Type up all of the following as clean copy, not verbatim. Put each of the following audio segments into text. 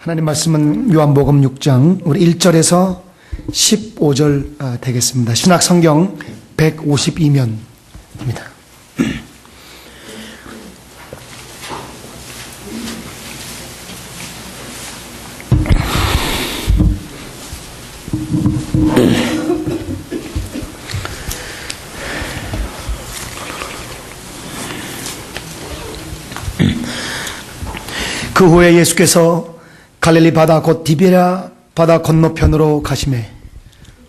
하나님 말씀은 요한복음 6장 우리 1절에서 15절 되겠습니다. 신약성경 152면입니다. 그 후에 예수께서 갈릴리 바다 곧 디베랴 바다 건너편으로 가시매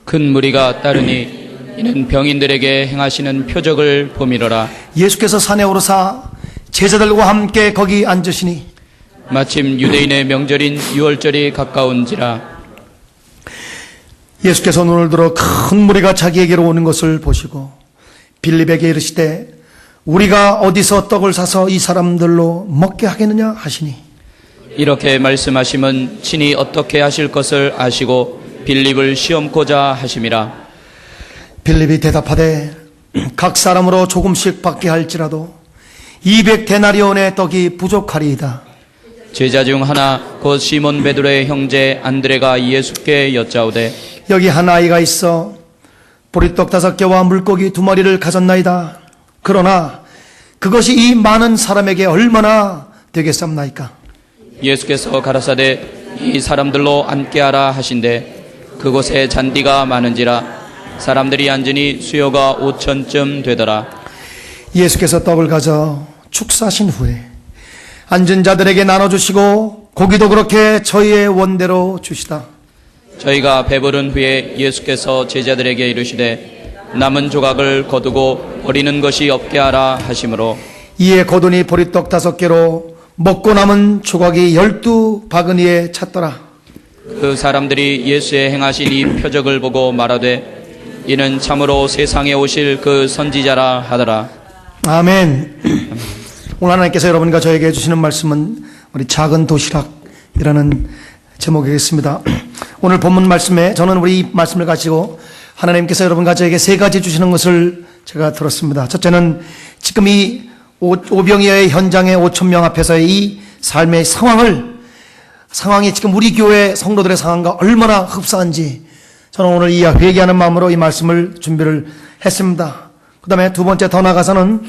큰 무리가 따르니 이는 병인들에게 행하시는 표적을 봄이로라. 예수께서 산에 오르사 제자들과 함께 거기 앉으시니 마침 유대인의 명절인 유월절이 가까운지라. 예수께서 눈을 들어 큰 무리가 자기에게로 오는 것을 보시고 빌립에게 이르시되 우리가 어디서 떡을 사서 이 사람들로 먹게 하겠느냐 하시니 이렇게 말씀하심은 친히 어떻게 하실 것을 아시고 빌립을 시험코자 하심이라. 빌립이 대답하되 각 사람으로 조금씩 받게 할지라도 200데나리온의 떡이 부족하리이다. 제자 중 하나 곧 시몬 베드로의 형제 안드레가 예수께 여짜오되 여기 한 아이가 있어 보리떡 5개와 물고기 2마리를 가졌나이다. 그러나 그것이 이 많은 사람에게 얼마나 되겠사옵나이까. 예수께서 가라사대 이 사람들로 앉게 하라 하신대 그곳에 잔디가 많은지라. 사람들이 앉으니 수요가 5,000쯤 되더라. 예수께서 떡을 가져 축사하신 후에 앉은 자들에게 나눠주시고 고기도 그렇게 저희의 원대로 주시다. 저희가 배부른 후에 예수께서 제자들에게 이르시되 남은 조각을 거두고 버리는 것이 없게 하라 하심으로 이에 거두니 보리떡 5개로 먹고 남은 조각이 12바구니에 찼더라. 그 사람들이 예수의 행하신 이 표적을 보고 말하되 이는 참으로 세상에 오실 그 선지자라 하더라. 아멘. 오늘 하나님께서 여러분과 저에게 해주시는 말씀은 우리 작은 도시락이라는 제목이겠습니다. 오늘 본문 말씀에 저는 우리 이 말씀을 가지고 하나님께서 여러분과 저에게 3가지 주시는 것을 제가 들었습니다. 첫째는 지금 이 오병이어의 현장의 5,000명 앞에서의 이 삶의 상황이 지금 우리 교회 성도들의 상황과 얼마나 흡사한지 저는 오늘 이 회개하는 마음으로 이 말씀을 준비를 했습니다. 그 다음에 두 번째 더 나아가서는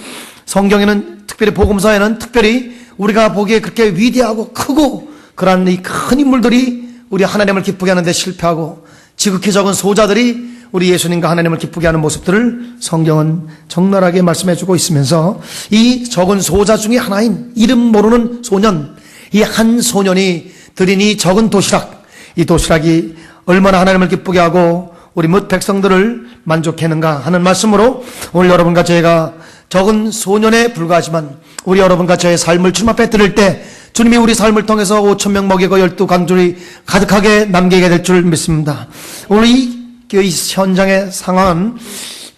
성경에는 특별히 복음서에는 특별히 우리가 보기에 그렇게 위대하고 크고 그러한 이 큰 인물들이 우리 하나님을 기쁘게 하는 데 실패하고 지극히 적은 소자들이 우리 예수님과 하나님을 기쁘게 하는 모습들을 성경은 적나라하게 말씀해주고 있으면서 이 적은 소자 중에 하나인 이름 모르는 소년, 이 한 소년이 드린 이 적은 도시락, 이 도시락이 얼마나 하나님을 기쁘게 하고 우리 뭇 백성들을 만족했는가 하는 말씀으로 오늘 여러분과 저희가 적은 소년에 불과하지만 우리 여러분과 저의 삶을 주님 앞에 드릴 때 주님이 우리 삶을 통해서 5,000명 먹이고 12강줄이 가득하게 남기게 될 줄 믿습니다. 오늘 이 현장의 상황은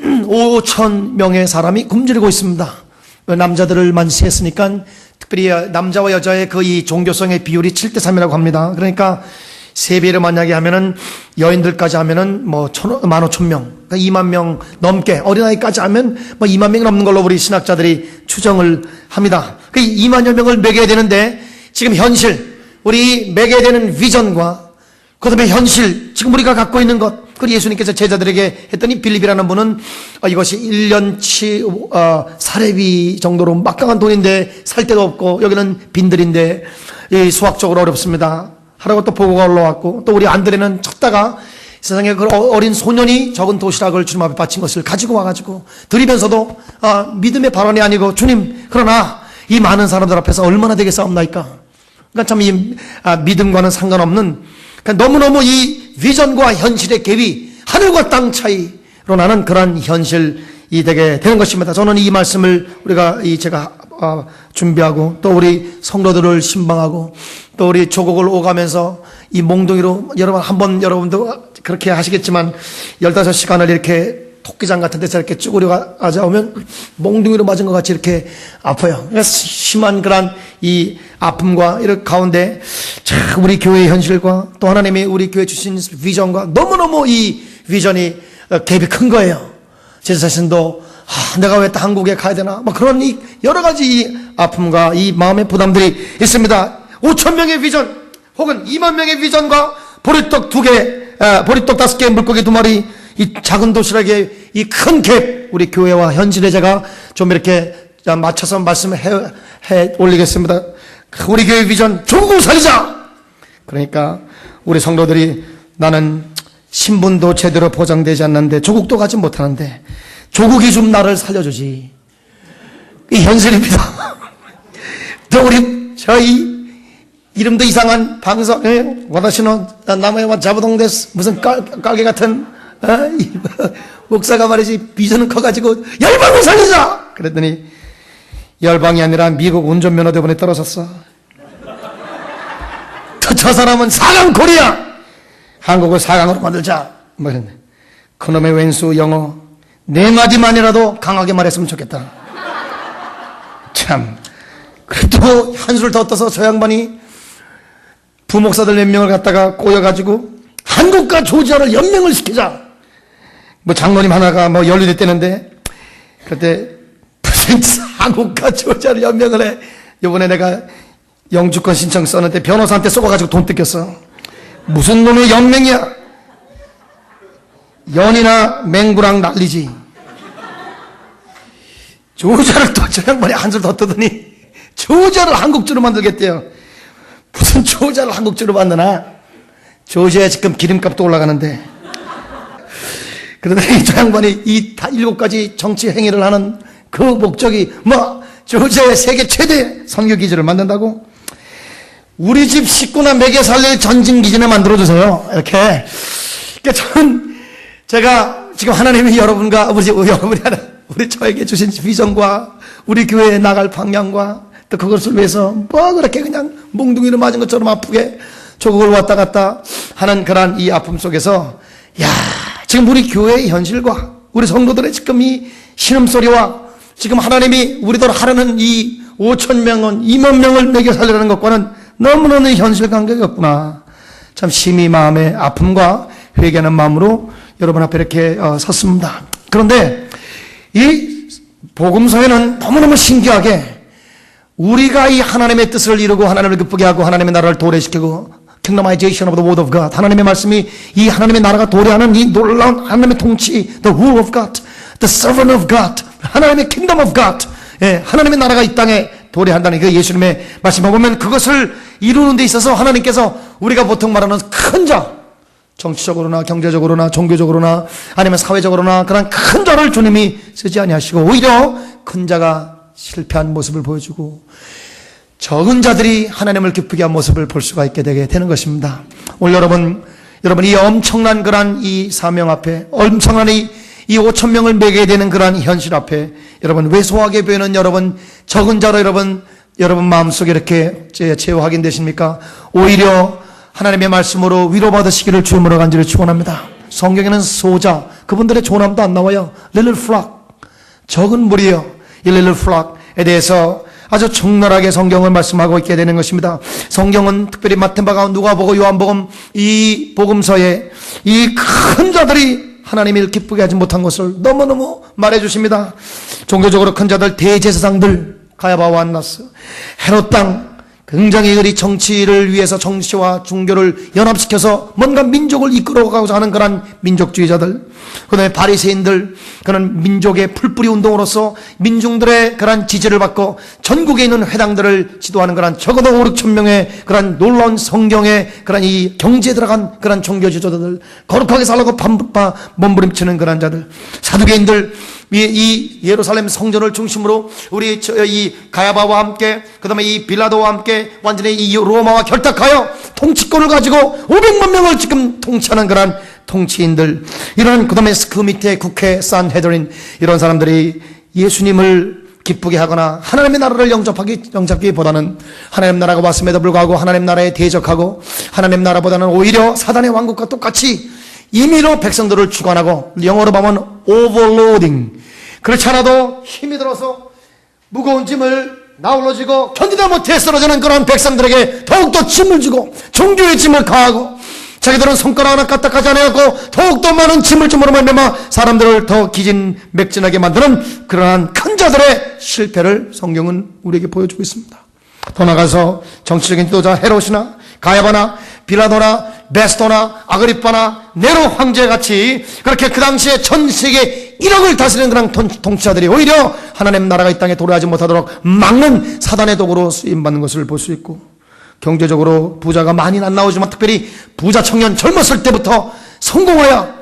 5,000명의 사람이 굶주리고 있습니다. 남자들을 만시했으니까 특별히 남자와 여자의 그 이 종교성의 비율이 7대3이라고 합니다. 그러니까 3배를 만약에 하면은 여인들까지 하면은 뭐 15,000명, 그러니까 2만 명 넘게 어린아이까지 하면 뭐 2만 명이 넘는 걸로 우리 신학자들이 추정을 합니다. 그 2만여 명을 먹여야 되는데 지금 현실, 우리 먹여야 되는 비전과 그 다음에 현실, 지금 우리가 갖고 있는 것, 그리고 예수님께서 제자들에게 했더니 빌립이라는 분은 이것이 1년치 사례비 정도로 막강한 돈인데 살 데도 없고 여기는 빈들인데 수학적으로 어렵습니다. 하라고 또 보고가 올라왔고 또 우리 안드레는 쳤다가 세상에 그 어린 소년이 적은 도시락을 주님 앞에 바친 것을 가지고 와가지고 드리면서도 믿음의 발언이 아니고 주님 그러나 이 많은 사람들 앞에서 얼마나 되겠사옵나이까. 그러니까 참 이 믿음과는 상관없는 그러니까 너무너무 이 비전과 현실의 갭이 하늘과 땅 차이로 나는 그런 현실이 되게 되는 것입니다. 저는 이 말씀을 우리가 제가 준비하고 또 우리 성도들을 신방하고 또 우리 조국을 오가면서 이 몽둥이로 여러분 한번 여러분도 그렇게 하시겠지만 15시간을 이렇게 토끼장 같은 데서 이렇게 쭈그려 앉아오면 몽둥이로 맞은 것 같이 이렇게 아파요. 심한 그런 이 아픔과 이런 가운데 참 우리 교회의 현실과 또 하나님이 우리 교회 주신 비전과 너무너무 이 비전이 갭이 큰 거예요. 제 자신도 내가 왜 또 한국에 가야 되나 막 그런 이 여러 가지 이 아픔과 이 마음의 부담들이 있습니다. 5,000명의 비전 혹은 2만 명의 비전과 보리떡 2개, 보리떡 5개, 물고기 2마리, 이 작은 도시락에 이 큰 갭, 우리 교회와 현실에 제가 좀 이렇게 맞춰서 말씀해 올리겠습니다. 우리 교회 비전, 조국을 살리자! 그러니까 우리 성도들이 나는 신분도 제대로 보장되지 않는데 조국도 가지 못하는데 조국이 좀 나를 살려주지. 이 현실입니다. 또 우리 저희 이름도 이상한 방송, 와다시노 나무에와 자부동데스 무슨 깔개 같은 목사가 말이지 비전은 커가지고 열방을 살리자. 그랬더니 열방이 아니라 미국 운전면허대본에 떨어졌어. 저 사람은 4강 코리아, 한국을 4강으로 만들자. 뭐 이랬네. 그놈의 왼수 영어 4마디만이라도 강하게 말했으면 좋겠다. 참. 그래도 한술 더 떠서 저 양반이 부목사들 몇 명을 갖다가 꼬여가지고 한국과 조지아를 연맹을 시키자. 뭐 장로님 하나가 뭐 연루됐다는데, 그때 무슨 한국과 조지아를 연맹을 해. 요번에 내가 영주권 신청 썼는데 변호사한테 쏘아가지고 돈 뜯겼어. 무슨 놈의 연맹이야? 연이나 맹구랑 난리지. 조지아를 또 저 양반이 한술 더 뜨더니 조지아를 한국주로 만들겠대요. 무슨 조지아를 한국주로 만드나? 조지아에 지금 기름값도 올라가는데. 그러더니 저 양반이 이 7가지 정치 행위를 하는 그 목적이 뭐 조지아의 세계 최대 선교기지를 만든다고? 우리 집 식구나 먹여 살릴 전진기지를 만들어주세요. 이렇게. 그러니까 저는 제가 지금 하나님이 여러분과 여러분이 우리 저에게 주신 비전과 우리 교회에 나갈 방향과 또 그것을 위해서 뭐 그렇게 그냥 몽둥이를 맞은 것처럼 아프게 조국을 왔다 갔다 하는 그런 이 아픔 속에서, 야, 지금 우리 교회의 현실과 우리 성도들의 지금 이 신음소리와 지금 하나님이 우리들 하려는 이 5,000명은 2만 명을 먹여 살리라는 것과는 너무너무 현실 관계가 없구나. 참 심히 마음의 아픔과 회개하는 마음으로 여러분 앞에 이렇게 섰습니다. 그런데 이 복음서에는 너무너무 신기하게 우리가 이 하나님의 뜻을 이루고 하나님을 기쁘게 하고 하나님의 나라를 도래시키고 Kingdomization of the Word of God, 하나님의 말씀이 이 하나님의 나라가 도래하는 이 놀라운 하나님의 통치, the rule of God, the servant of God, 하나님의 kingdom of God, 예, 하나님의 나라가 이 땅에 도래한다는 그 예수님의 말씀을 보면 그것을 이루는 데 있어서 하나님께서 우리가 보통 말하는 큰 자, 정치적으로나 경제적으로나 종교적으로나 아니면 사회적으로나 그런 큰 자를 주님이 쓰지 아니하시고 오히려 큰 자가 실패한 모습을 보여주고 적은 자들이 하나님을 기쁘게 한 모습을 볼 수가 있게 되는 것입니다. 오늘 여러분 이 엄청난 그런 이 사명 앞에, 엄청난 이 5,000명을 먹여야 되는 그런 현실 앞에 여러분 왜소하게 보이는 여러분 적은 자로 여러분 마음속에 이렇게 제어 확인되십니까? 오히려 하나님의 말씀으로 위로받으시기를 주님으로 간절히 축원합니다. 성경에는 소자, 그분들의 조남도 안 나와요. little flock, 적은 무리요. 이 little flock에 대해서 아주 적나라하게 성경을 말씀하고 있게 되는 것입니다. 성경은 특별히 마태복음, 누가복음, 요한복음 이 복음서에 이 큰 자들이 하나님을 기쁘게 하지 못한 것을 너무너무 말해주십니다. 종교적으로 큰 자들, 대제사장들, 가야바와 안나스, 헤롯 땅, 굉장히 그리 정치를 위해서 정치와 종교를 연합시켜서 뭔가 민족을 이끌어가고자 하는 그런 민족주의자들, 그 다음에 바리새인들, 그런 민족의 풀뿌리 운동으로서 민중들의 그런 지지를 받고 전국에 있는 회당들을 지도하는 그런 적어도 5,6천 명의 그런 놀라운 성경의 그런 이 경지에 들어간 그런 종교 지도자들, 거룩하게 살라고 몸부림치는 그런 자들, 사두개인들, 이 예루살렘 성전을 중심으로 우리 이 가야바와 함께 그 다음에 이 빌라도와 함께 완전히 이 로마와 결탁하여 통치권을 가지고 500만 명을 지금 통치하는 그런 통치인들, 이런 그 다음에 그 밑에 국회 산헤드린, 이런 사람들이 예수님을 기쁘게 하거나 하나님의 나라를 영접하기보다는 하나님 나라가 왔음에도 불구하고 하나님 나라에 대적하고 하나님 나라보다는 오히려 사단의 왕국과 똑같이 임의로 백성들을 주관하고, 영어로 보면 overloading, 그렇지 않아도 힘이 들어서 무거운 짐을 나홀로지고 견디다 못해 쓰러지는 그런 백성들에게 더욱더 짐을 주고 종교의 짐을 가하고 자기들은 손가락 하나 까딱하지 않아갖고 더욱더 많은 짐을 짐으로 말미암아 사람들을 더 기진맥진하게 만드는 그러한 큰 자들의 실패를 성경은 우리에게 보여주고 있습니다. 더 나아가서 정치적인 지도자 헤롯이나 가야바나 빌라도나 베스토나 아그리빠나 네로 황제같이 그렇게 그 당시에 전 세계 1억을 다스리는 그런 통치자들이 오히려 하나님 나라가 이 땅에 도래하지 못하도록 막는 사단의 도구로 쓰임받는 것을 볼 수 있고, 경제적으로 부자가 많이는 안 나오지만 특별히 부자 청년 젊었을 때부터 성공하여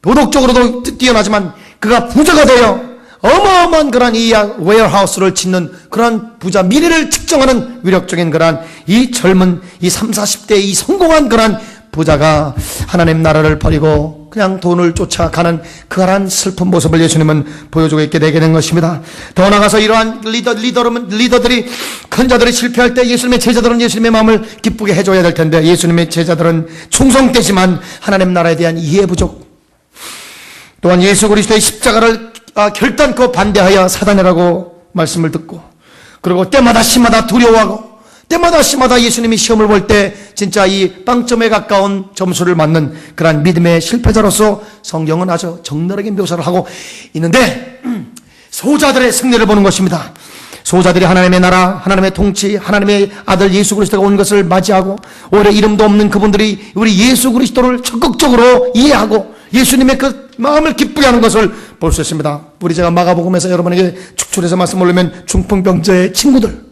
도덕적으로도 뛰어나지만 그가 부자가 되어 어마어마한 그런 이 웨어하우스를 짓는 그런 부자 미래를 측정하는 위력적인 그런 이 젊은 이 30, 40대의 이 성공한 그런 부자가 하나님 나라를 버리고 그냥 돈을 쫓아가는 그러한 슬픈 모습을 예수님은 보여주고 있게 되게 된 것입니다. 더 나아가서 이러한 리더들이 큰 자들이 실패할 때 예수님의 제자들은 예수님의 마음을 기쁘게 해줘야 될 텐데, 예수님의 제자들은 충성되지만 하나님 나라에 대한 이해 부족, 또한 예수 그리스도의 십자가를 결단코 반대하여 사단이라고 말씀을 듣고, 그리고 때마다 시마다 두려워하고 때마다 시마다 예수님이 시험을 볼 때 진짜 이 빵점에 가까운 점수를 맞는 그러한 믿음의 실패자로서 성경은 아주 적나라하게 묘사를 하고 있는데, 소자들의 승리를 보는 것입니다. 소자들이 하나님의 나라, 하나님의 통치, 하나님의 아들 예수 그리스도가 온 것을 맞이하고 오히려 이름도 없는 그분들이 우리 예수 그리스도를 적극적으로 이해하고 예수님의 그 마음을 기쁘게 하는 것을 볼 수 있습니다. 우리 제가 마가복음에서 여러분에게 축출해서 말씀 올리면 중풍병자의 친구들,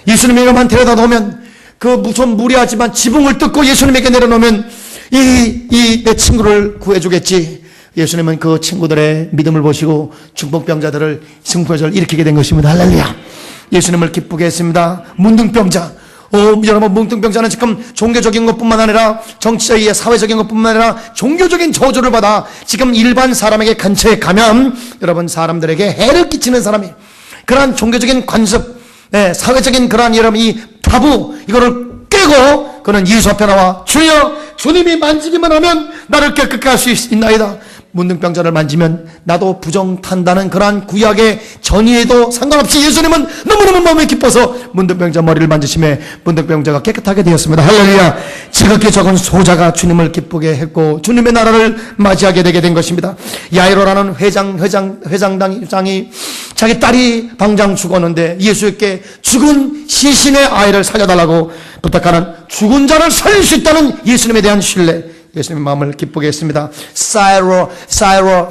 예수님에게만 데려다 놓으면 그 무슨 무리하지만 지붕을 뜯고 예수님에게 내려놓으면 내 친구를 구해주겠지. 예수님은 그 친구들의 믿음을 보시고 중풍병자들을 승부를 일으키게 된 것입니다. 할렐루야. 예수님을 기쁘게 했습니다. 문둥병자, 여러분, 문둥병자는 지금 종교적인 것뿐만 아니라 정치적인 사회적인 것뿐만 아니라 종교적인 저주를 받아 지금 일반 사람에게 근처에 가면 여러분 사람들에게 해를 끼치는 사람이, 그러한 종교적인 관습, 사회적인 그러한 여러분 이 타부, 이거를 깨고 그는 예수 앞에 나와 주여 주님이 만지기만 하면 나를 깨끗게 할 수 있나이다. 문둥병자를 만지면 나도 부정탄다는 그러한 구약의 전의에도 상관없이 예수님은 너무너무 마음이 기뻐서 문둥병자 머리를 만지심에 문둥병자가 깨끗하게 되었습니다. 할렐루야. 지극히 적은 소자가 주님을 기쁘게 했고 주님의 나라를 맞이하게 되게 된 것입니다. 야이로라는 회장장이 자기 딸이 방장 죽었는데 예수께 죽은 시신의 아이를 살려달라고 부탁하는, 죽은 자를 살릴 수 있다는 예수님에 대한 신뢰, 예수님의 마음을 기쁘게 했습니다. 사이로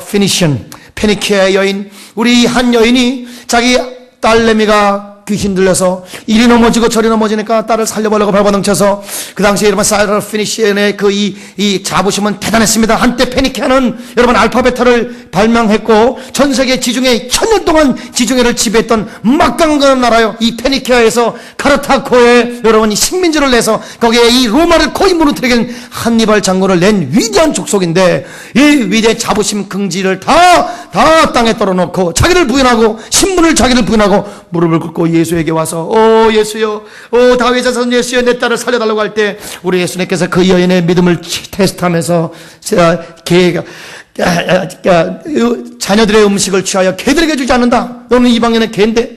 피니션, 페니키아의 여인, 우리 한 여인이 자기 딸내미가 귀신 들려서 이리 넘어지고 저리 넘어지니까 딸을 살려보려고 발버둥쳐서, 그 당시에 여러분 사이로 피니션의 그 이 자부심은 대단했습니다. 한때 페니키아는 여러분 알파벳을 발명했고 전 세계 지중해 1000년 동안 지중해를 지배했던 막강한 나라요. 이 페니키아에서 카르타코에 여러분 식민지를 내서 거기에 이 로마를 거의 무너뜨리게 한니발 장군을 낸 위대한 족속인데, 이 위대한 자부심 긍지를 다 땅에 떨어놓고 자기를 부인하고 신분을 자기를 부인하고 무릎을 꿇고 예수에게 와서 오 예수여, 오 다윗의 자손 예수여, 내 딸을 살려달라고 할 때 우리 예수님께서 그 여인의 믿음을 테스트하면서 자녀들의 음식을 취하여 개들에게 주지 않는다. 너는 이방인의 개인데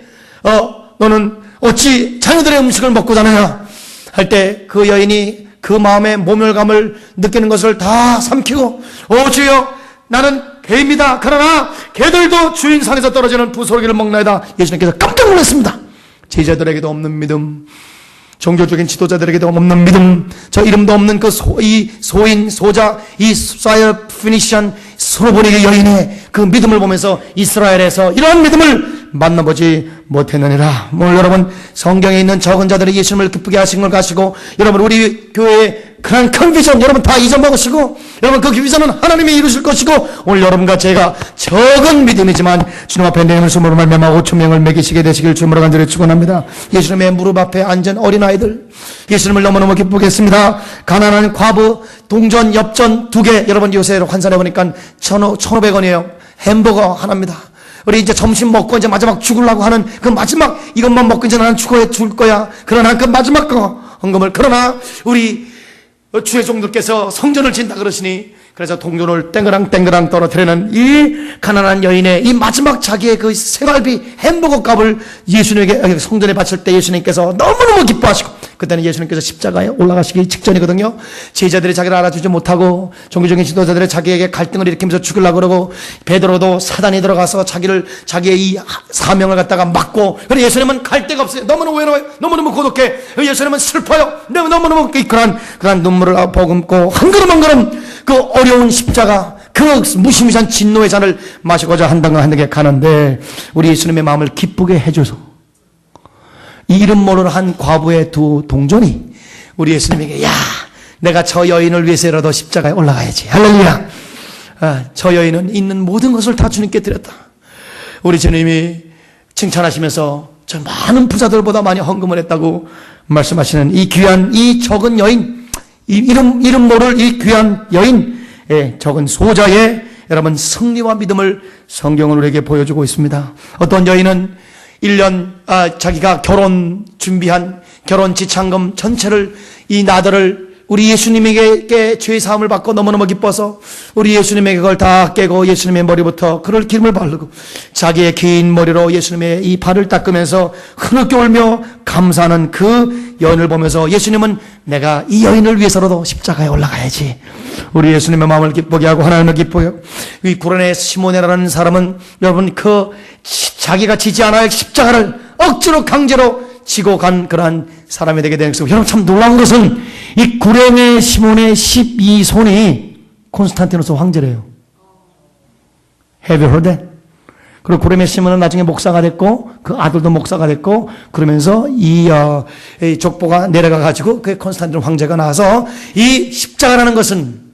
너는 어찌 자녀들의 음식을 먹고 자느냐 할 때 그 여인이 그 마음의 모멸감을 느끼는 것을 다 삼키고 오 주여 나는 개입니다. 그러나 개들도 주인 상에서 떨어지는 부스러기를 먹나이다. 예수님께서 깜짝 놀랐습니다. 제자들에게도 없는 믿음, 종교적인 지도자들에게도 없는 믿음, 저 이름도 없는 그 소인, 소자, 이 사이어 피니션 소로보니의 여인의 그 믿음을 보면서 이스라엘에서 이러한 믿음을 만나보지 못했느니라. 오늘 여러분 성경에 있는 적은 자들이 예수님을 기쁘게 하신 걸 가시고 여러분 우리 교회의 그런 큰 비전 여러분 다 잊어먹으시고 여러분 그 비전은 하나님이 이루실 것이고 오늘 여러분과 제가 적은 믿음이지만 주님 앞에 내 힘을 말미암아 5,000명을 먹이시게 되시길 주님으로 간절히 축원합니다. 예수님의 무릎 앞에 앉은 어린아이들 예수님을 너무너무 기쁘게 했습니다. 가난한 과부 동전 엽전 2개 여러분 요새 환산해 보니까 1,500원이에요. 햄버거 하나입니다. 우리 이제 점심 먹고 이제 마지막 죽으려고 하는 그 마지막 이것만 먹고 이제 나는 죽을 거야. 그러나 그 마지막 거 헌금을, 그러나 우리 주의 종들께서 성전을 짓는다 그러시니 그래서 동전을 땡그랑 떨어뜨리는 이 가난한 여인의 이 마지막 자기의 그 생활비 햄버거 값을 예수님에게 성전에 바칠 때 예수님께서 너무너무 기뻐하시고 그때는 예수님께서 십자가에 올라가시기 직전이거든요. 제자들이 자기를 알아주지 못하고 종교적인 지도자들이 자기에게 갈등을 일으키면서 죽이려고 그러고, 베드로도 사단이 들어가서 자기의 이 사명을 갖다가 막고, 그래 예수님은 갈 데가 없어요. 너무너무 외로워요. 너무너무 고독해. 예수님은 슬퍼요. 너무너무 그러한 눈물을 버금고 한 걸음 한 걸음 그 어려운 십자가, 그 무시무시한 진노의 잔을 마시고자 한 단계 가는데, 우리 예수님의 마음을 기쁘게 해줘서 이 이름 모를 한 과부의 두 동전이 우리 예수님에게, 야, 내가 저 여인을 위해서라도 십자가에 올라가야지. 할렐루야. 저 여인은 있는 모든 것을 다 주님께 드렸다. 우리 주님이 칭찬하시면서 저 많은 부자들보다 많이 헌금을 했다고 말씀하시는 이 귀한, 이 적은 여인, 이 이름 모를 이 귀한 여인, 적은 소자의 여러분 승리와 믿음을 성경은 우리에게 보여주고 있습니다. 어떤 여인은 1년 자기가 결혼 준비한 결혼 지참금 전체를, 이 나더를 우리 예수님에게 죄 사함을 받고 너무너무 기뻐서 우리 예수님에게 그걸 다 깨고 예수님의 머리부터 그럴 기름을 바르고 자기의 긴 머리로 예수님의 이 발을 닦으면서 흐느껴 울며 감사하는 그 여인을 보면서 예수님은 내가 이 여인을 위해서라도 십자가에 올라가야지. 우리 예수님의 마음을 기쁘게 하고 하나님을 기뻐요. 이 구레네 시모네라는 사람은 여러분 자기가 지지 않아야 할 십자가를 억지로 강제로 지고 간 그러한 사람이 되게 되는 것이고, 여러분 참 놀라운 것은 이 구레네 시몬의 12손이 콘스탄티노스 황제래요. Have you heard that? 그리고 구레네 시몬은 나중에 목사가 됐고 그 아들도 목사가 됐고, 그러면서 이 족보가 내려가 가지고 그 콘스탄티노스 황제가 나와서 이 십자가라는 것은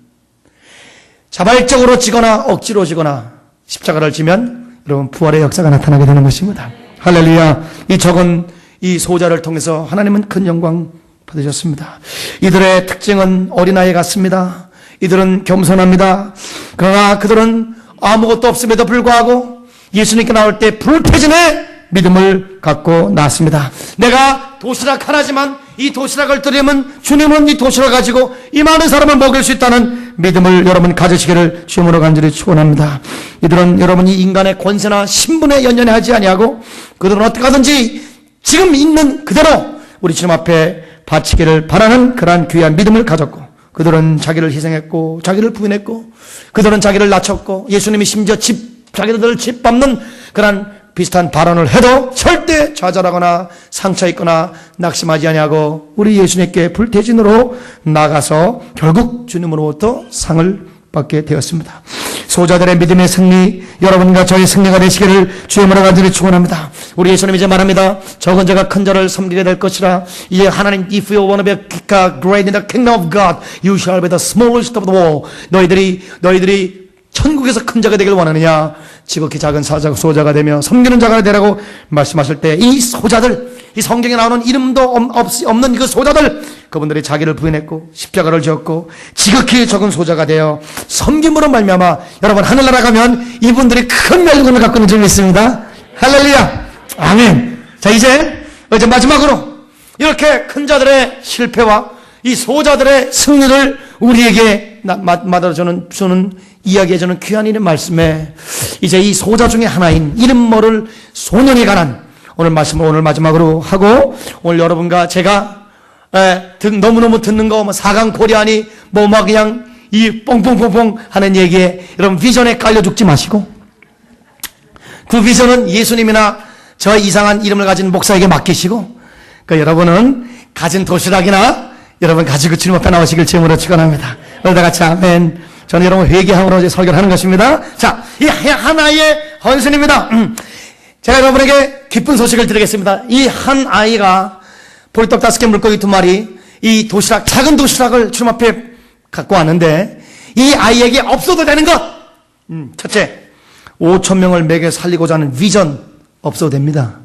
자발적으로 지거나 억지로 지거나 십자가를 지면 여러분 부활의 역사가 나타나게 되는 것입니다. 할렐루야. 이 적은 이 소자를 통해서 하나님은 큰 영광 받으셨습니다. 이들의 특징은 어린아이 같습니다. 이들은 겸손합니다. 그러나 그들은 아무것도 없음에도 불구하고 예수님께 나올 때 불태진의 믿음을 갖고 나왔습니다. 내가 도시락 하나지만 이 도시락을 드리면 주님은 이 도시락을 가지고 이 많은 사람을 먹일 수 있다는 믿음을 여러분 가지시기를 주님으로 간절히 축원합니다. 이들은 여러분이 인간의 권세나 신분에 연연하지 아니하고 그들은 어떻게 하든지 지금 있는 그대로 우리 주님 앞에 바치기를 바라는 그러한 귀한 믿음을 가졌고, 그들은 자기를 희생했고 자기를 부인했고 그들은 자기를 낮췄고, 예수님이 심지어 자기들을 짓밟는 그러한 비슷한 발언을 해도 절대 좌절하거나 상처 있거나 낙심하지 아니하고 우리 예수님께 불태진으로 나가서 결국 주님으로부터 상을 받게 되었습니다. 소자들의 믿음의 승리, 여러분과 저의 승리가 되시기를 주님으로 간절히 축원합니다. 우리 예수님 이제 말합니다. 적은 자가 큰 자를 섬기게 될 것이라. 이제 하나님, if you want to be great in the kingdom of God, you shall be the smallest of the all. 너희들이 천국에서 큰 자가 되길 원하느냐? 지극히 작은 소자가 되며 섬기는 자가 되라고 말씀하실 때, 이 소자들, 이 성경에 나오는 이름도 없는 그 소자들, 그분들이 자기를 부인했고 십자가를 지었고 지극히 적은 소자가 되어 섬김으로 말미암아 여러분 하늘나라 가면 이분들이 큰 멸관을 갖고 있는 줄 믿습니다. 할렐루야. 아멘. 자, 이제 마지막으로 이렇게 큰 자들의 실패와 이 소자들의 승리를 우리에게 만들어주는 이야기해주는 귀한 이름 말씀에, 이제 이 소자 중에 하나인 이름 모를 소년에 관한 오늘 말씀을 오늘 마지막으로 하고, 오늘 여러분과 제가 너무너무 듣는 거, 사강 고려하니, 그냥 이 뽕뽕뽕뽕 하는 얘기에 여러분 비전에 깔려 죽지 마시고, 그 비전은 예수님이나 저 이상한 이름을 가진 목사에게 맡기시고, 여러분은 가진 도시락이나 여러분 가지고 주님 앞에 나오시길 주님으로 축원합니다. 그러다 같이 아멘. 저는 여러분 회개함으로 이제 설교를 하는 것입니다. 자, 이 하나의 헌신입니다. 제가 여러분에게 기쁜 소식을 드리겠습니다. 이 한 아이가 보리떡 5개, 물고기 2마리, 이 도시락, 작은 도시락을 주님 앞에 갖고 왔는데, 이 아이에게 없어도 되는 것. 첫째, 5,000명을 먹여 살리고자 하는 비전 없어도 됩니다.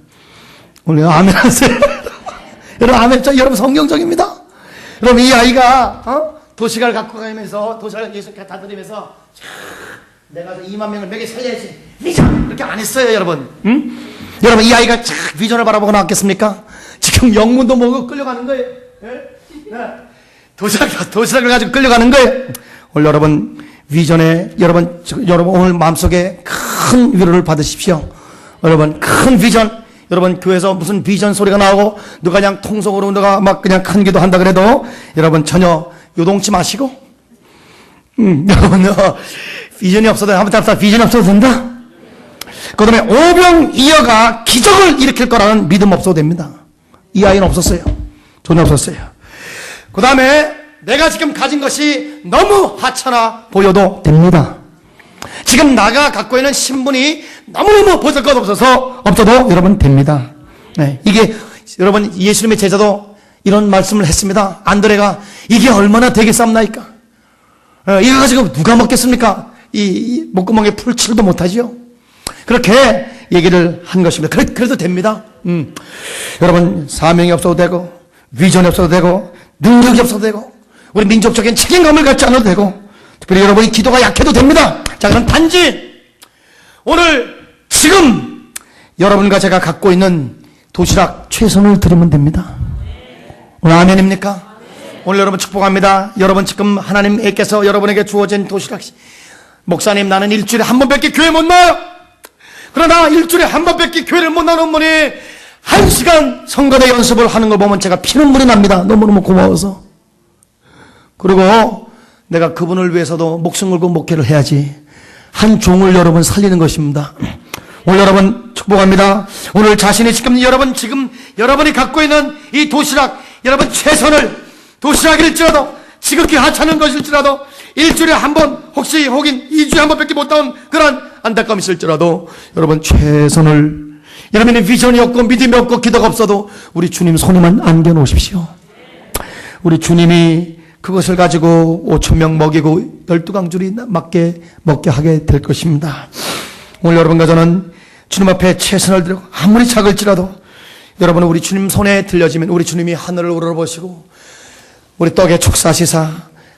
오늘 아멘 하세요. 여러분 아멘. 여러분 성경적입니다. 여러분 이 아이가 도시락을 갖고 가면서 도시락을 예수님께 다 드리면서 내가 2만 명을 먹여 살려야지 비전 이렇게 안 했어요. 여러분. 여러분 이 아이가 비전을 바라보고 나왔겠습니까? 지금 영문도 모르고 끌려가는 거예요. 도시락을 가지고 끌려가는 거예요. 오늘 여러분 비전에 여러분 오늘 마음속에 큰 위로를 받으십시오. 여러분 큰 비전, 여러분 교회에서 무슨 비전 소리가 나오고 누가 그냥 통속으로 누가 막 그냥 큰 기도 한다 그래도 여러분 전혀 요동치 마시고 여러분 비전이 없어도 아무튼 비전이 없어도 된다. 그 다음에 오병이어가 기적을 일으킬 거라는 믿음 없어도 됩니다. 이 아이는 없었어요. 전혀 없었어요. 그 다음에 내가 지금 가진 것이 너무 하찮아 보여도 됩니다. 지금 나가 갖고 있는 신분이 너무너무 보잘것없어서 없어도 여러분 됩니다. 네, 이게 여러분 예수님의 제자도 이런 말씀을 했습니다. 안드레가 이게 얼마나 되겠습니까? 이거 가지고 누가 먹겠습니까? 이 목구멍에 풀칠도 못하죠. 그렇게 얘기를 한 것입니다. 그래도 됩니다. 여러분 사명이 없어도 되고 비전이 없어도 되고 능력이 없어도 되고 우리 민족적인 책임감을 갖지 않아도 되고 특별히 여러분이 기도가 약해도 됩니다. 자, 그럼 단지 오늘 지금 여러분과 제가 갖고 있는 도시락 최선을 드리면 됩니다. 오늘 아멘입니까? 오늘 여러분 축복합니다. 여러분 지금 하나님께서 여러분에게 주어진 도시락, 목사님 나는 일주일에 한 번밖에 교회 못 나와요. 그러나 일주일에 한 번밖에 교회를 못 나오는 분이 1시간 성가대 연습을 하는 걸 보면 제가 피눈물이 납니다. 너무너무 고마워서. 그리고 내가 그분을 위해서도 목숨 걸고 목회를 해야지. 한 종을 여러분 살리는 것입니다. 오늘 여러분 축복합니다. 오늘 자신이 지금 여러분이 갖고 있는 이 도시락, 여러분 최선을, 도시락일지라도 지극히 하찮은 것일지라도 일주일에 한 번 혹은 2주에 한 번밖에 못 나온 그런 안타까움이 있을지라도 여러분 최선을, 여러분의 비전이 없고 믿음이 없고 기도가 없어도 우리 주님 손에만 안겨 놓으십시오. 우리 주님이 그것을 가지고 5,000명 먹이고 12강줄이 맞게 먹게 하게 될 것입니다. 오늘 여러분과 저는 주님 앞에 최선을 들고 아무리 작을지라도 여러분은 우리 주님 손에 들려지면 우리 주님이 하늘을 우러러보시고 우리 떡의 축사시사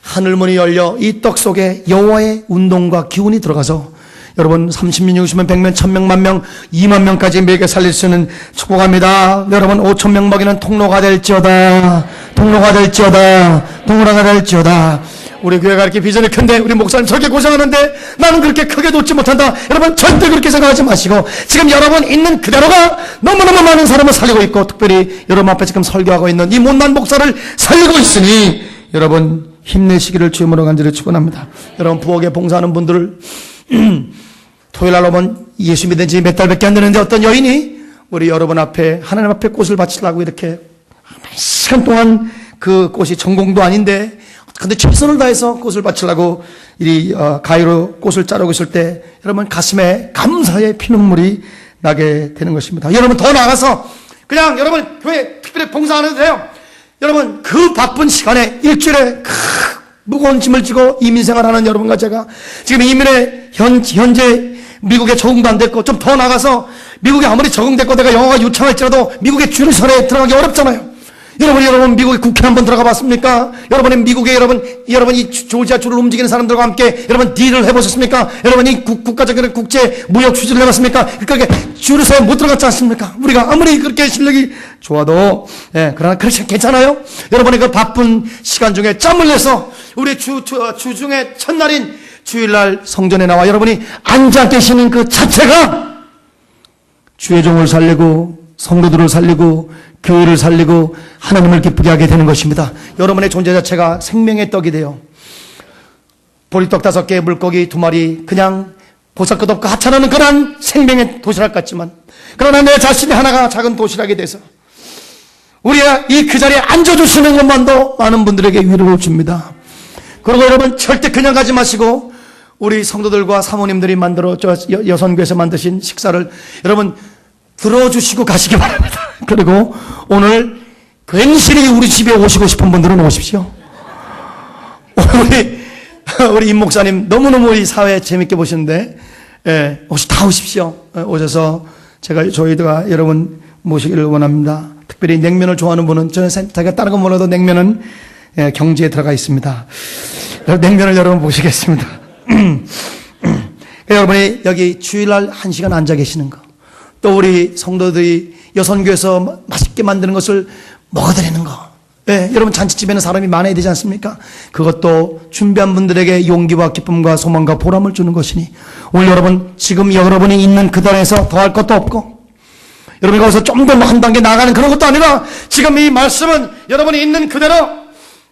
하늘문이 열려 이 떡 속에 여호와의 운동과 기운이 들어가서 여러분 30명, 60명, 100명, 1000명, 10,000명, 20,000명까지 매게 살릴 수 있는 축복합니다. 여러분 5,000명 먹이는 통로가 될지어다. 통로가 될지어다. 통로가 될지어다. 우리 교회가 이렇게 비전이 큰데 우리 목사님 저렇게 고생하는데 나는 그렇게 크게 놓지 못한다. 여러분 절대 그렇게 생각하지 마시고 지금 여러분 있는 그대로가 너무너무 많은 사람을 살리고 있고 특별히 여러분 앞에 지금 설교하고 있는 이 못난 목사를 살리고 있으니 여러분 힘내시기를 주님으로 간절히 축원합니다. 여러분 부엌에 봉사하는 분들을 토요일날 오면 예수 믿은 지 몇 달밖에 안 되는데 어떤 여인이 우리 여러분 앞에 하나님 앞에 꽃을 바치려고 이렇게 한 시간 동안 그 꽃이 전공도 아닌데 근데 최선을 다해서 꽃을 바치려고 이 가위로 꽃을 자르고 있을 때 여러분 가슴에 감사의 피눈물이 나게 되는 것입니다. 여러분 더 나아가서 그냥 여러분 교회 특별히 봉사 안 해도 돼요. 여러분 그 바쁜 시간에 일주일에 무거운 짐을 지고 이민생활하는 여러분과 제가 지금 이민에 현재 미국에 적응도 안 됐고 좀 더 나가서 미국에 아무리 적응됐고 내가 영어가 유창할지라도 미국의 주류선에 들어가기 어렵잖아요. 여러분 미국에 국회 한번 들어가 봤습니까? 여러분이 미국에 여러분 이 조지아 주를 움직이는 사람들과 함께 여러분 딜을 해보셨습니까? 여러분이 국가적인 국제 무역 휴지를 해봤습니까? 그러니까 주류선에 못 들어갔지 않습니까? 우리가 아무리 그렇게 실력이 좋아도 그러나 그렇지 괜찮아요? 여러분이 그 바쁜 시간 중에 짬을 내서 우리 주 중에 첫날인 주일날 성전에 나와 여러분이 앉아 계시는 그 자체가 주의 종을 살리고 성도들을 살리고 교회를 살리고 하나님을 기쁘게 하게 되는 것입니다. 여러분의 존재 자체가 생명의 떡이 돼요. 보리떡 5개, 물고기 2마리 그냥 보잘것없고 하찮은 그런 생명의 도시락 같지만 그러나 내 자신이 하나가 작은 도시락이 돼서 우리가 그 자리에 앉아주시는 것만도 많은 분들에게 위로를 줍니다. 그리고 여러분 절대 그냥 가지 마시고 우리 성도들과 사모님들이 만들어 여선교에서 만드신 식사를 여러분 들어주시고 가시기 바랍니다. 그리고 오늘 괜시리 우리 집에 오시고 싶은 분들은 오십시오. 우리 임 목사님 너무너무 우리 사회 재밌게 보시는데 혹시 다 오십시오. 오셔서 저희가 여러분 모시기를 원합니다. 특별히 냉면을 좋아하는 분은 저는 제가 다른 건 몰라도 냉면은 경지에 들어가 있습니다. 냉면을 여러분 모시겠습니다. 여러분이 여기 주일날 1시간 앉아 계시는 거 또 우리 성도들이 여선교에서 맛있게 만드는 것을 먹어드리는 거 여러분 잔치집에는 사람이 많아야 되지 않습니까? 그것도 준비한 분들에게 용기와 기쁨과 소망과 보람을 주는 것이니 오늘 여러분 지금 여러분이 있는 그 단에서 더할 것도 없고 여러분이 거기서 좀 더 한 단계 나가는 그런 것도 아니라 지금 이 말씀은 여러분이 있는 그대로,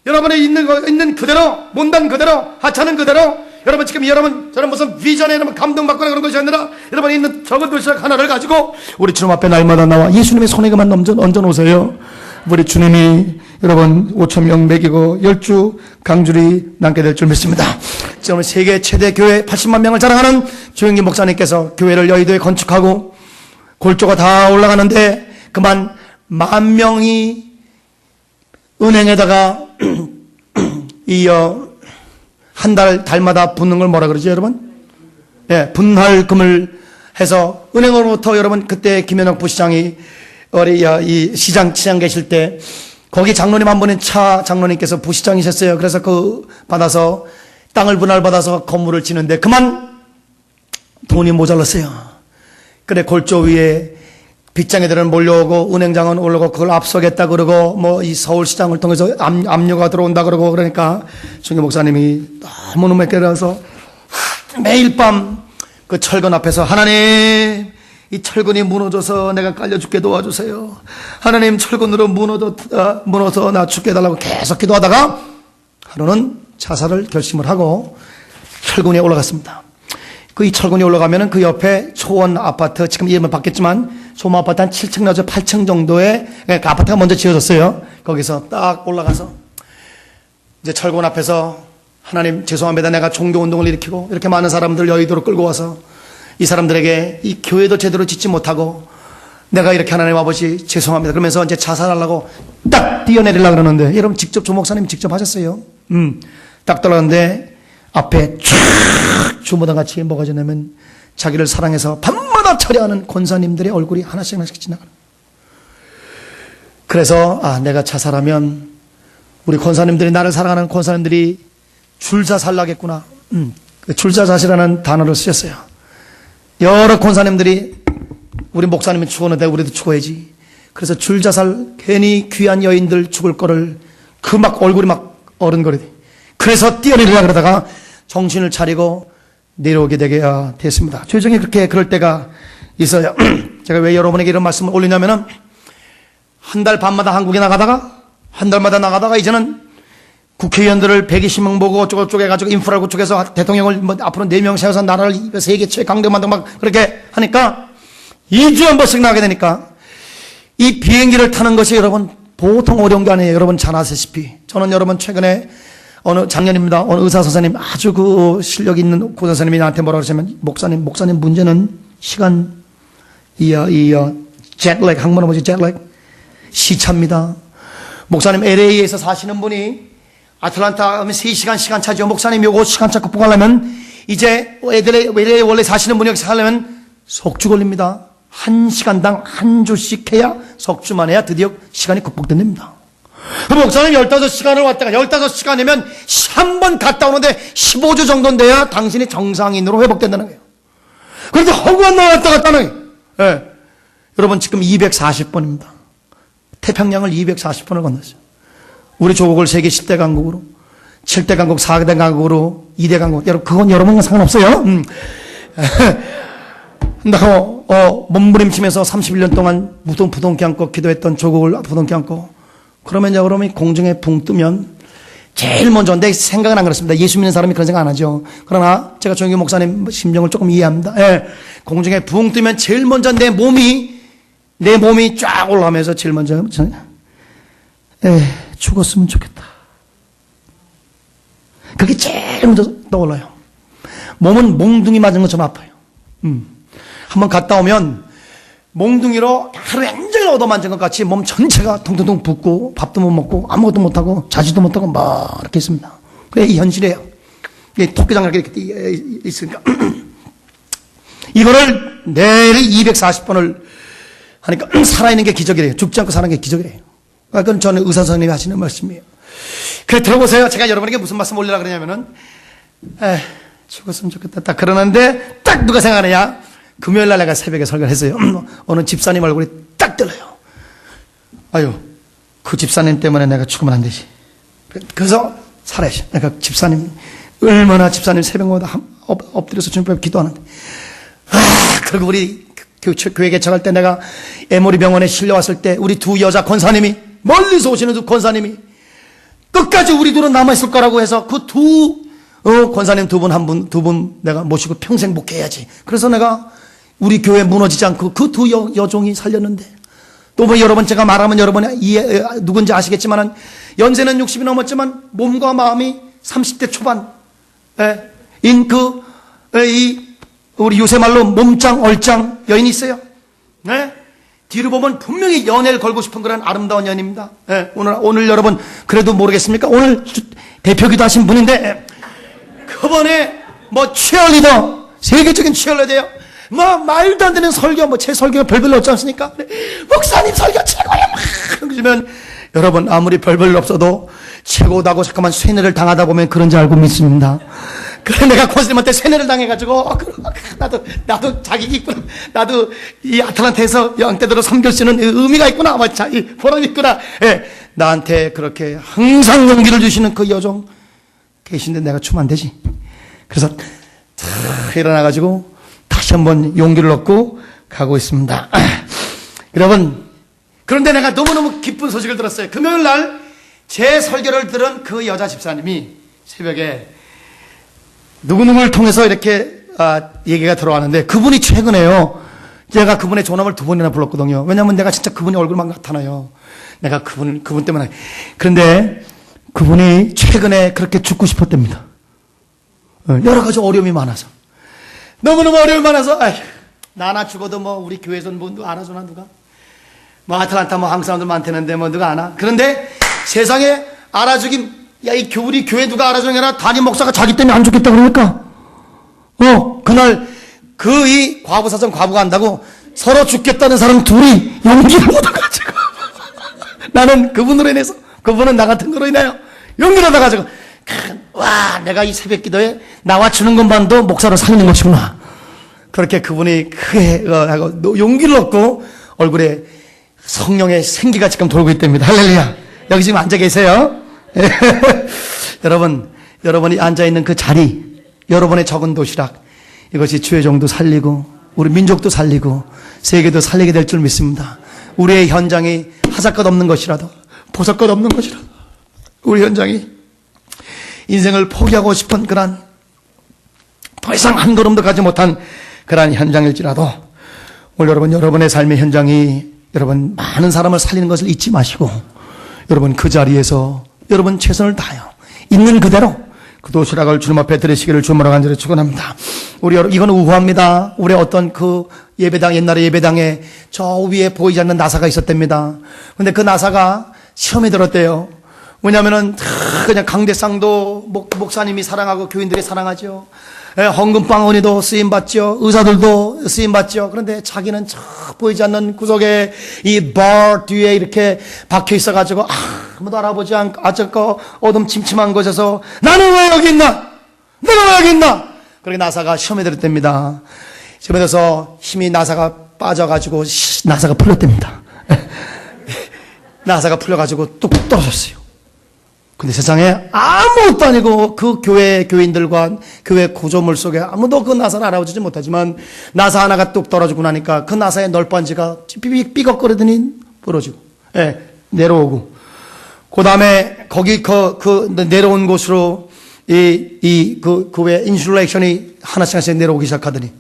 여러분이 있는 그대로, 문단 그대로, 하찮은 그대로, 여러분 지금 여러분 저는 무슨 비전에 여러분 감동받거나 그런 것이 아니라 여러분이 있는 적은 도시락 하나를 가지고 우리 주님 앞에 날마다 나와 예수님의 손에 그만 얹어 놓으세요. 우리 주님이 여러분 5,000명 먹이고 10주 강줄이 남게 될 줄 믿습니다. 지금 세계 최대 교회 80만 명을 자랑하는 조영기 목사님께서 교회를 여의도에 건축하고 골조가 다 올라가는데 그만 10,000명이 은행에다가 한 달마다 붓는 걸 뭐라 그러죠, 여러분? 예, 분할금을 해서 은행으로부터 여러분 그때 김현옥 부시장이 이 시장 계실 때 거기 장로님 한 분인 차 장로님께서 부시장이셨어요. 그래서 그 받아서 땅을 분할받아서 건물을 짓는데 그만 돈이 모자랐어요. 그래 골조 위에 빚쟁이들은 몰려오고 은행장은 올라오고 그걸 압수하겠다 그러고 뭐 이 서울시장을 통해서 압류가 들어온다 그러고 그러니까 중교 목사님이 너무너무 깨달아서 매일 밤 그 철근 앞에서 하나님 이 철근이 무너져서 내가 깔려 죽게 도와주세요. 하나님 철근으로 무너서 나 죽게 해달라고 계속 기도하다가 하루는 자살을 결심을 하고 철근에 올라갔습니다. 그 이 철근이 올라가면은 그 옆에 초원 아파트, 지금 이름은 바뀌었지만 소모 아파트 한 7층 내지 8층 정도의 그 아파트가 먼저 지어졌어요. 거기서 딱 올라가서 이제 철근 앞에서 하나님 죄송합니다. 내가 종교운동을 일으키고 이렇게 많은 사람들 여의도로 끌고 와서 이 사람들에게 이 교회도 제대로 짓지 못하고 내가 이렇게 하나님 아버지 죄송합니다. 그러면서 이제 자살하려고 딱 뛰어내리려고 그러는데 여러분 직접 조 목사님 직접 하셨어요. 딱 떨어졌는데 앞에 쫙 주무당 같이 뭐가 지나면 자기를 사랑해서 밤마다 철야하는 권사님들의 얼굴이 하나씩 지나가는. 그래서 내가 자살하면 우리 권사님들이 나를 사랑하는 권사님들이 줄자살나겠구나. 그 줄자사시라는 단어를 쓰셨어요. 여러 권사님들이 우리 목사님이 죽었는데 우리도 죽어야지. 그래서 줄자살 괜히 귀한 여인들 죽을 거를 그 막 얼굴이 막 어른거리대. 그래서 뛰어내리려고 그러다가 정신을 차리고 내려오게 되게 됐습니다. 최종에 그렇게 그럴 때가 있어요. 제가 왜 여러분에게 이런 말씀을 올리냐면은 한 달 반마다 한국에 나가다가 한 달마다 나가다가 이제는 국회의원들을 120명 보고 어쩌고저쩌고 해가지고 인프라 구축해서 대통령을 뭐 앞으로 4명 세워서 나라를 세계 최강대 만들고 막 그렇게 하니까 2주에 한 번씩 나가게 되니까 이 비행기를 타는 것이 여러분 보통 어려운 게 아니에요. 여러분 잘 아시다시피 저는 여러분 최근에 작년입니다. 어느 의사 선생님 아주 그 실력 있는 고 선생님이 나한테 뭐라고 그러시면 목사님 문제는 시간 jetlag 한국말로 뭐지 jetlag 시차입니다. 목사님 LA에서 사시는 분이 아틀란타 하면 3시간 시간 차죠. 목사님 요거 시간 차 극복하려면 이제 LA 원래 사시는 분이 여기 살려면 석주 걸립니다. 1시간당 한 주씩 해야 석주만 해야 드디어 시간이 극복된답니다. 그 목사님 15시간을 왔다가 15시간이면 한 번 갔다 오는데 15주 정도 돼야 당신이 정상인으로 회복된다는 거예요. 그런데 허구한 날 왔다 갔다 하는 거예요. 네. 여러분 지금 240번입니다. 태평양을 240번을 건넜어요. 우리 조국을 세계 10대 강국으로 7대 강국, 4대 강국으로 2대 강국. 여러분 그건 여러분과 상관없어요. 몸부림치면서 31년 동안 부동키 안고 기도했던 조국을 부동키 안고 그러면 여러분이 공중에 붕 뜨면 제일 먼저 내 생각은 안 그렇습니다. 예수 믿는 사람이 그런 생각 안 하죠. 그러나 제가 조영기 목사님 심정을 조금 이해합니다. 예, 공중에 붕 뜨면 제일 먼저 내 몸이 쫙 올라가면서 제일 먼저 죽었으면 좋겠다. 그게 제일 먼저 떠올라요. 몸은 몽둥이 맞은 것처럼 아파요. 한번 갔다 오면 몽둥이로 하루 종일 얻어만진 것 같이 몸 전체가 퉁퉁퉁 붓고 밥도 못 먹고 아무것도 못하고 자지도 못하고 막 이렇게 있습니다. 그게 이 현실이에요. 이게 토끼장 이렇게 있으니까 이거를 내일 240번을 하니까 살아있는 게 기적이래요. 죽지 않고 사는 게 기적이래요. 그건 저는 의사 선생님이 하시는 말씀이에요. 그래 들어보세요. 제가 여러분에게 무슨 말씀 올리려고 그러냐면은 죽었으면 좋겠다 딱 그러는데 딱 누가 생각하느냐. 금요일날 내가 새벽에 설교를 했어요. 어느 집사님 얼굴이 딱 들어요. 아유, 그 집사님 때문에 내가 죽으면 안 되지. 그래서 살아야지. 내가 집사님, 얼마나 집사님 새벽마다 엎드려서 주님 앞에 기도하는데. 그리고 우리 교회 개척할 때 내가 에모리 병원에 실려왔을 때 우리 두 여자 권사님이, 멀리서 오시는 두 권사님이 끝까지 우리 둘은 남아있을 거라고 해서 그 권사님 두 분 내가 모시고 평생 목회해야지. 그래서 내가 우리 교회 무너지지 않고 그 두 여종이 살렸는데, 또 뭐 여러분 제가 말하면 여러분이 누군지 아시겠지만 연세는 60이 넘었지만 몸과 마음이 30대 초반 우리 요새 말로 몸짱 얼짱 여인이 있어요. 뒤로 보면 분명히 연애를 걸고 싶은 그런 아름다운 여인입니다. 오늘 여러분 그래도 모르겠습니까? 오늘 대표기도 하신 분인데 그번에 뭐 치어리더, 세계적인 치어리더예요. 뭐 말도 안 되는 설교, 제 설교가 별별로 없지 않습니까? 목사님 설교 최고예요. 막 그러시면 여러분 아무리 별별로 없어도 최고다고 잠깐만 쇠뇌를 당하다 보면 그런지 알고 믿습니다. 그래 내가 권사님한테 쇠뇌를 당해가지고 나도 자격이 있구나, 나도 이 아틀란타에서 영대대로 섬길 수 있는 의미가 있구나, 이 보람이 있구나. 나한테 그렇게 항상 용기를 주시는 그 여종 계신데 내가 주면 안 되지. 그래서 탁 일어나가지고 다시 한번 용기를 얻고 가고 있습니다. 여러분, 그런데 내가 너무너무 기쁜 소식을 들었어요. 금요일 날 제 설교를 들은 그 여자 집사님이 새벽에 누구누구를 통해서 이렇게 얘기가 들어왔는데, 그분이 최근에요, 제가 그분의 전화를 2번이나 불렀거든요. 왜냐하면 내가 진짜 그분의 얼굴만 나타나요. 내가 그분 때문에. 그런데 그분이 최근에 그렇게 죽고 싶었답니다. 여러 가지 어려움이 많아서, 너무너무 어려움이 많아서, 나나 죽어도 뭐 우리 교회에서는 뭐 누가 알아주나, 누가? 뭐 아틀란타 뭐 한국 사람들 많다는데 뭐 누가 아나? 그런데 세상에 알아주긴, 우리 교회 누가 알아주는 게 아니라 담임 목사가 자기 때문에 안 죽겠다 그러니까 그날 이 과부사정 과부가 한다고 서로 죽겠다는 사람 둘이 용기를 얻어가지고 나는 그분으로 인해서, 그분은 나 같은 거로 인하여 용기를 얻어가지고, 와, 내가 이 새벽 기도에 나와 주는 것만도 목사를 살리는 것이구나. 그렇게 그분이 크게 용기를 얻고 얼굴에 성령의 생기가 지금 돌고 있답니다. 할렐루야. 여기 지금 앉아 계세요. 여러분이 앉아있는 그 자리, 여러분의 적은 도시락, 이것이 주의 종도 살리고 우리 민족도 살리고 세계도 살리게 될 줄 믿습니다. 우리의 현장이 하잘것 없는 것이라도, 보잘것 없는 것이라도, 우리 현장이 인생을 포기하고 싶은 그런, 더 이상 한 걸음도 가지 못한 그러한 현장일지라도, 오늘 여러분의 삶의 현장이 여러분 많은 사람을 살리는 것을 잊지 마시고, 여러분 그 자리에서 여러분 최선을 다하여 있는 그대로 그 도시락을 주님 앞에 드리시기를 주님으로 간절히 축원합니다. 이건 우호합니다. 우리 어떤 그 예배당, 옛날에 예배당에 저 위에 보이지 않는 나사가 있었답니다. 근데 그 나사가 시험에 들었대요. 왜냐면은 그냥 강대상도 목사님이 사랑하고 교인들이 사랑하죠. 헌금방언이도 쓰임받죠. 의사들도 쓰임받죠. 그런데 자기는 저 보이지 않는 구석에 이 bar 뒤에 이렇게 박혀 있어가지고 아무도 알아보지 않고 아저거 어둠침침한 곳에서 나는 왜 여기 있나? 내가 왜 여기 있나? 그렇게 나사가 시험에 들었답니다. 시험에 들어서 힘이 나사가 빠져가지고 나사가 풀렸답니다. 나사가 풀려가지고 뚝 떨어졌어요. 근데 세상에 아무것도 아니고 그 교인들과 교회 구조물 속에 아무도 그 나사를 알아보지 못하지만 나사 하나가 뚝 떨어지고 나니까 그 나사의 널빤지가 삐걱거리더니 부러지고, 내려오고, 그 다음에 거기 내려온 곳으로 그 외 인슐레이션이 하나씩 내려오기 시작하더니,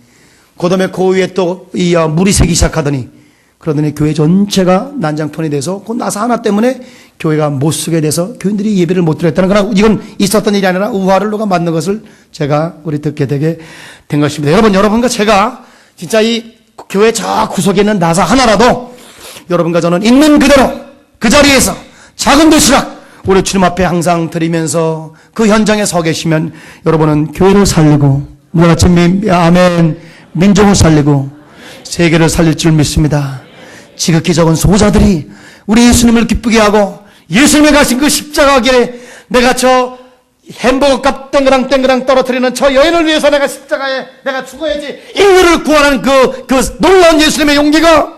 그 다음에 그 위에 또 물이 새기 시작하더니, 그러더니 교회 전체가 난장판이 돼서 그 나사 하나 때문에 교회가 못 쓰게 돼서 교인들이 예배를 못 드렸다는 거나, 이건 있었던 일이 아니라 우화를 누가 만든 것을 제가 우리 듣게 되게 된 것입니다. 여러분과 제가 진짜 이 교회 저 구석에 있는 나사 하나라도 여러분과 저는 있는 그대로 그 자리에서 작은 도시락 우리 주님 앞에 항상 드리면서 그 현장에 서 계시면 여러분은 교회를 살리고, 우리같이 민족을 살리고 세계를 살릴 줄 믿습니다. 지극히 적은 소자들이 우리 예수님을 기쁘게 하고, 예수님이 가신 그 십자가에 내가 저 햄버거 값 땡그랑 떨어뜨리는 저 여인을 위해서 내가 십자가에 내가 죽어야지, 인류를 구하는 그 놀라운 예수님의 용기가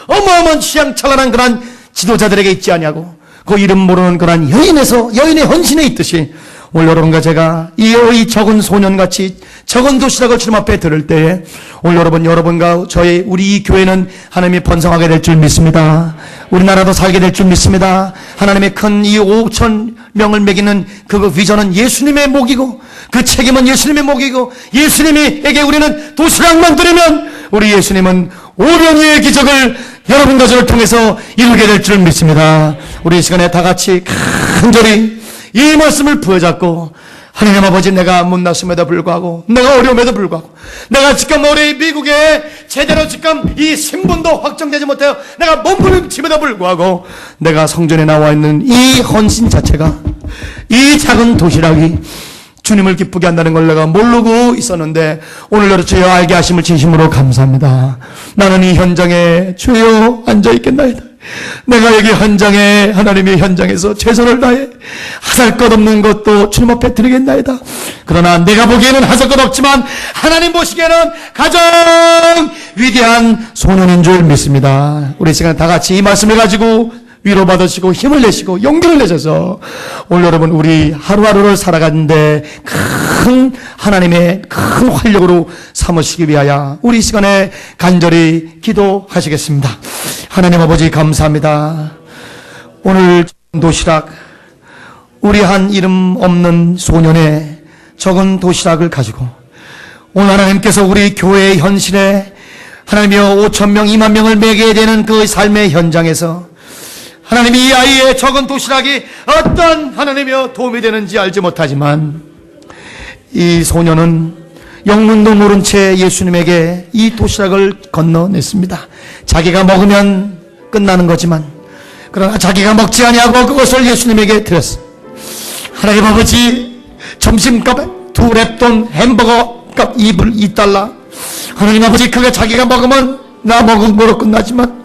어마어마한 취향찬란한 그런 지도자들에게 있지 않냐고, 그 이름 모르는 그런 여인의 헌신에 있듯이 오늘 여러분과 제가 이 적은 소년같이 적은 도시락을 주님 앞에 들을 때에 오늘 여러분과 우리 이 교회는 하나님이 번성하게 될 줄 믿습니다. 우리나라도 살게 될 줄 믿습니다. 하나님의 큰 이 5천 명을 먹이는 그 비전은 예수님의 목이고 그 책임은 예수님의 목이고 예수님에게 우리는 도시락만 드리면 우리 예수님은 오병이의 기적을 여러분과 저를 통해서 이루게 될 줄 믿습니다. 우리 이 시간에 다 같이 간절히 이 말씀을 부여잡고 하나님 아버지, 내가 못났음에도 불구하고, 내가 어려움에도 불구하고, 내가 지금 우리 미국에 제대로 지금 이 신분도 확정되지 못해요. 내가 몸부림침에도 불구하고 내가 성전에 나와 있는 이 헌신 자체가, 이 작은 도시락이 주님을 기쁘게 한다는 걸 내가 모르고 있었는데 오늘 주여 알게 하심을 진심으로 감사합니다. 나는 이 현장에 주여 앉아있겠나이다. 내가 여기 현장에, 하나님의 현장에서 최선을 다해 하살 것 없는 것도 주님 앞에 드리겠나이다. 그러나 내가 보기에는 하살 것 없지만 하나님 보시기에는 가장 위대한 소년인 줄 믿습니다. 우리 시간 다 같이 이 말씀을 가지고 위로받으시고 힘을 내시고 용기를 내셔서 오늘 여러분 우리 하루하루를 살아가는데 큰 하나님의 큰 활력으로 삼으시기 위하여 우리 시간에 간절히 기도하시겠습니다. 하나님 아버지 감사합니다. 오늘 도시락, 우리 한 이름 없는 소년의 적은 도시락을 가지고 오늘 하나님께서 우리 교회의 현실에 하나님이여 5천 명 2만 명을 먹여야 되는 그 삶의 현장에서 하나님이 이 아이의 적은 도시락이 어떤 하나님이여 도움이 되는지 알지 못하지만 이 소년은 영문도 모른 채 예수님에게 이 도시락을 건너냈습니다. 자기가 먹으면 끝나는 거지만 그러나 자기가 먹지 아니하고 그것을 예수님에게 드렸습니다. 하나님 아버지, 점심값에 2랩돈 햄버거 값 $2 하나님 아버지, 그게 자기가 먹으면 나 먹은 거로 끝나지만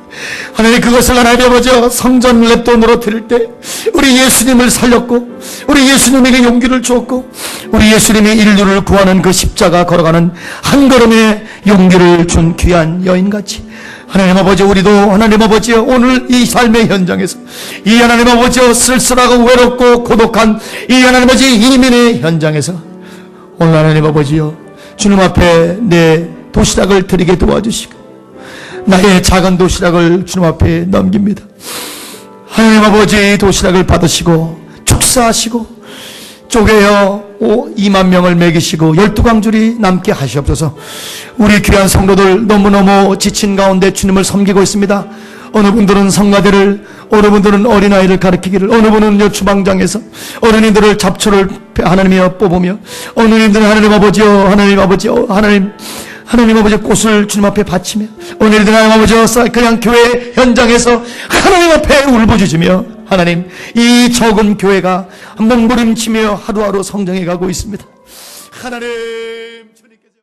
하나님 그것을 하나님 아버지 성전 랩돈으로 드릴 때 우리 예수님을 살렸고 우리 예수님에게 용기를 주었고 우리 예수님이 인류를 구하는 그 십자가 걸어가는 한 걸음의 용기를 준 귀한 여인같이 하나님 아버지, 우리도 하나님 아버지 오늘 이 삶의 현장에서 이 하나님 아버지 쓸쓸하고 외롭고 고독한 이 하나님 아버지 이민의 현장에서 오늘 하나님 아버지요 주님 앞에 내 도시락을 드리게 도와주시고 나의 작은 도시락을 주님 앞에 넘깁니다. 하나님 아버지, 도시락을 받으시고 축사하시고 쪼개어 2만 명을 먹이시고 12광줄이 남게 하시옵소서. 우리 귀한 성도들 너무너무 지친 가운데 주님을 섬기고 있습니다. 어느 분들은 성가대를, 어느 분들은 어린아이를 가르치기를, 어느 분은 주방장에서 어린이들을 잡초를 하나님이여 뽑으며, 어느 분들은 하나님 아버지여 하나님 아버지 꽃을 주님 앞에 바치며, 오늘들 하나님 아버지 그냥 교회 현장에서 하나님 앞에 울부짖으며 하나님 이 적은 교회가 몸부림치며 하루하루 성장해 가고 있습니다. 하나님